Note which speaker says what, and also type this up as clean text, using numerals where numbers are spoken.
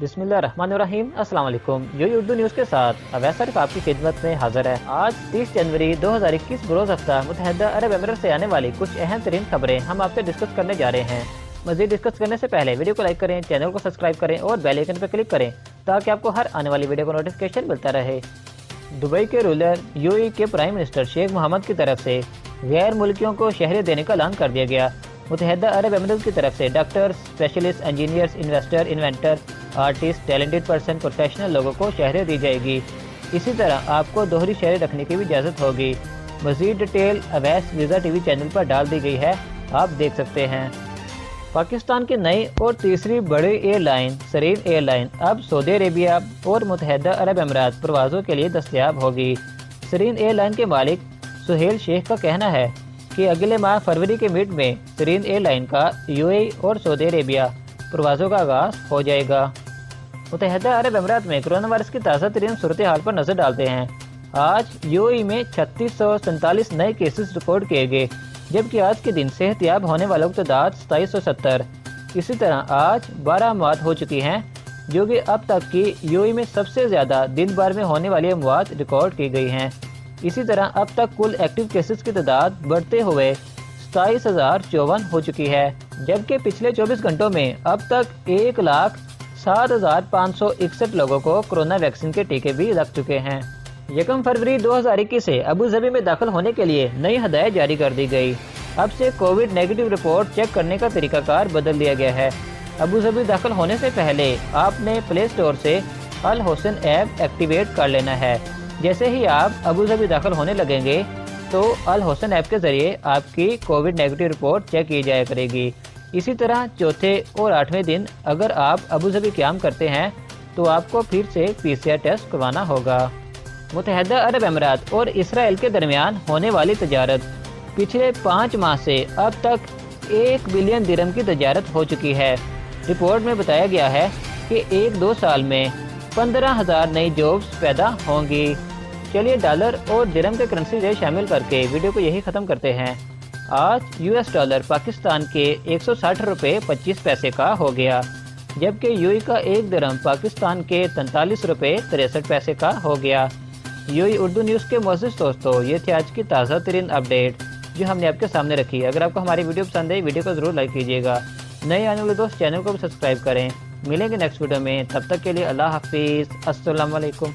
Speaker 1: बिस्मिल्लाहिर्रहमानिर्रहीम। अस्सलाम वालेकुम। जो उर्दू न्यूज़ के साथ अवैस सिर्फ आपकी खिदमत में हाजिर है। आज 30 जनवरी 2021 बरोज़ हफ्ता मुत्तहिदा अरब अमीरात से आने वाली कुछ अहम तरीन खबरें हम आपसे डिस्कस करने जा रहे हैं। मज़ीद डिस्कस करने से पहले वीडियो को लाइक करें, चैनल को सब्सक्राइब करें और बेल आइकन पर क्लिक करें ताकि आपको हर आने वाली वीडियो का नोटिफिकेशन मिलता रहे। दुबई के रूलर यूएई के प्राइम मिनिस्टर शेख मोहम्मद की तरफ से गैर मुल्कियों को शहरियत देने का ऐलान कर दिया गया। मुत्तहिदा अरब अमीरात की तरफ से doctors, specialist, engineers, investor, inventor, artist, talented person, professional लोगों को शहरियत दी जाएगी। इसी तरह आपको दोहरी शहरी रखने की भी इजाज़त होगी। मज़ीद detail Awais visa TV channel पर डाल दी गई है, आप देख सकते हैं। पाकिस्तान की नई और तीसरी बड़ी एयरलाइन सरीन एयरलाइन अब सऊदी अरेबिया और मुत्तहिदा अरब अमीरात प्रवासों के लिए दस्तयाब होगी। सरीन एयरलाइन के मालिक सुहेल शेख का कहना है कि अगले माह फरवरी के मिड में सरीन एयरलाइन का यूएई और सऊदी अरेबिया प्रवासों का आगाज हो जाएगा। मुत्तहिदा अरब अमीरात में कोरोना वायरस की ताज़ा तरीन सूरत हाल पर नजर डालते हैं। आज यूएई में 3647 नए केसेस रिकॉर्ड किए गए, जबकि आज के दिन सेहतयाब होने वालों की तादाद 2770। इसी तरह आज 12 मौत हो चुकी हैं, जो कि अब तक की यूएई में सबसे ज़्यादा दिन भर में होने वाली अमवात रिकॉर्ड की गई हैं। इसी तरह अब तक कुल एक्टिव केसेस की तादाद बढ़ते हुए 27,054 हो चुकी है, जबकि पिछले 24 घंटों में अब तक 1,07,561 लोगों को कोरोना वैक्सीन के टीके भी लग चुके हैं। 1 फरवरी 2021 से अबू धाबी में दाखिल होने के लिए नई हदायत जारी कर दी गई। अब से कोविड नेगेटिव रिपोर्ट चेक करने का तरीकाकार बदल दिया गया है। अबू धाबी दाखिल होने से पहले आपने प्ले स्टोर से अल हुसैन ऐप एक्टिवेट कर लेना है। जैसे ही आप अबू धाबी दाखिल होने लगेंगे तो अल हुसैन ऐप के जरिए आपकी कोविड नेगेटिव रिपोर्ट चेक की जाया करेगी। इसी तरह चौथे और 8वें दिन अगर आप अबू धाबी क़याम करते हैं तो आपको फिर से PCR टेस्ट करवाना होगा। मुत्तहिदा अरब अमीरात और इसराइल के दरमियान होने वाली तजारत पिछले 5 माह से अब तक 1 बिलियन दिरहम की तजारत हो चुकी है। रिपोर्ट में बताया गया है कि 1-2 साल में 15,000 नई जॉब्स पैदा होंगी। चलिए डॉलर और दिरहम के करेंसी रेट शामिल करके वीडियो को यही ख़त्म करते हैं। आज US डॉलर पाकिस्तान के 160 रुपये 25 पैसे का हो गया, जबकि यूएई का 1 दिरहम पाकिस्तान के 43 रुपये 63 पैसे का हो गया। यूएई उर्दू न्यूज़ के मोअज़्ज़िज़ दोस्तों, ये थी आज की ताज़ा तरीन अपडेट जो हमने आपके सामने रखी है। अगर आपको हमारी वीडियो पसंद है, वीडियो को ज़रूर लाइक कीजिएगा। नए आने वाले दोस्त चैनल को भी सब्सक्राइब करें। मिलेंगे नेक्स्ट वीडियो में, तब तक के लिए अल्लाह हाफिज़। अस्सलाम वालेकुम।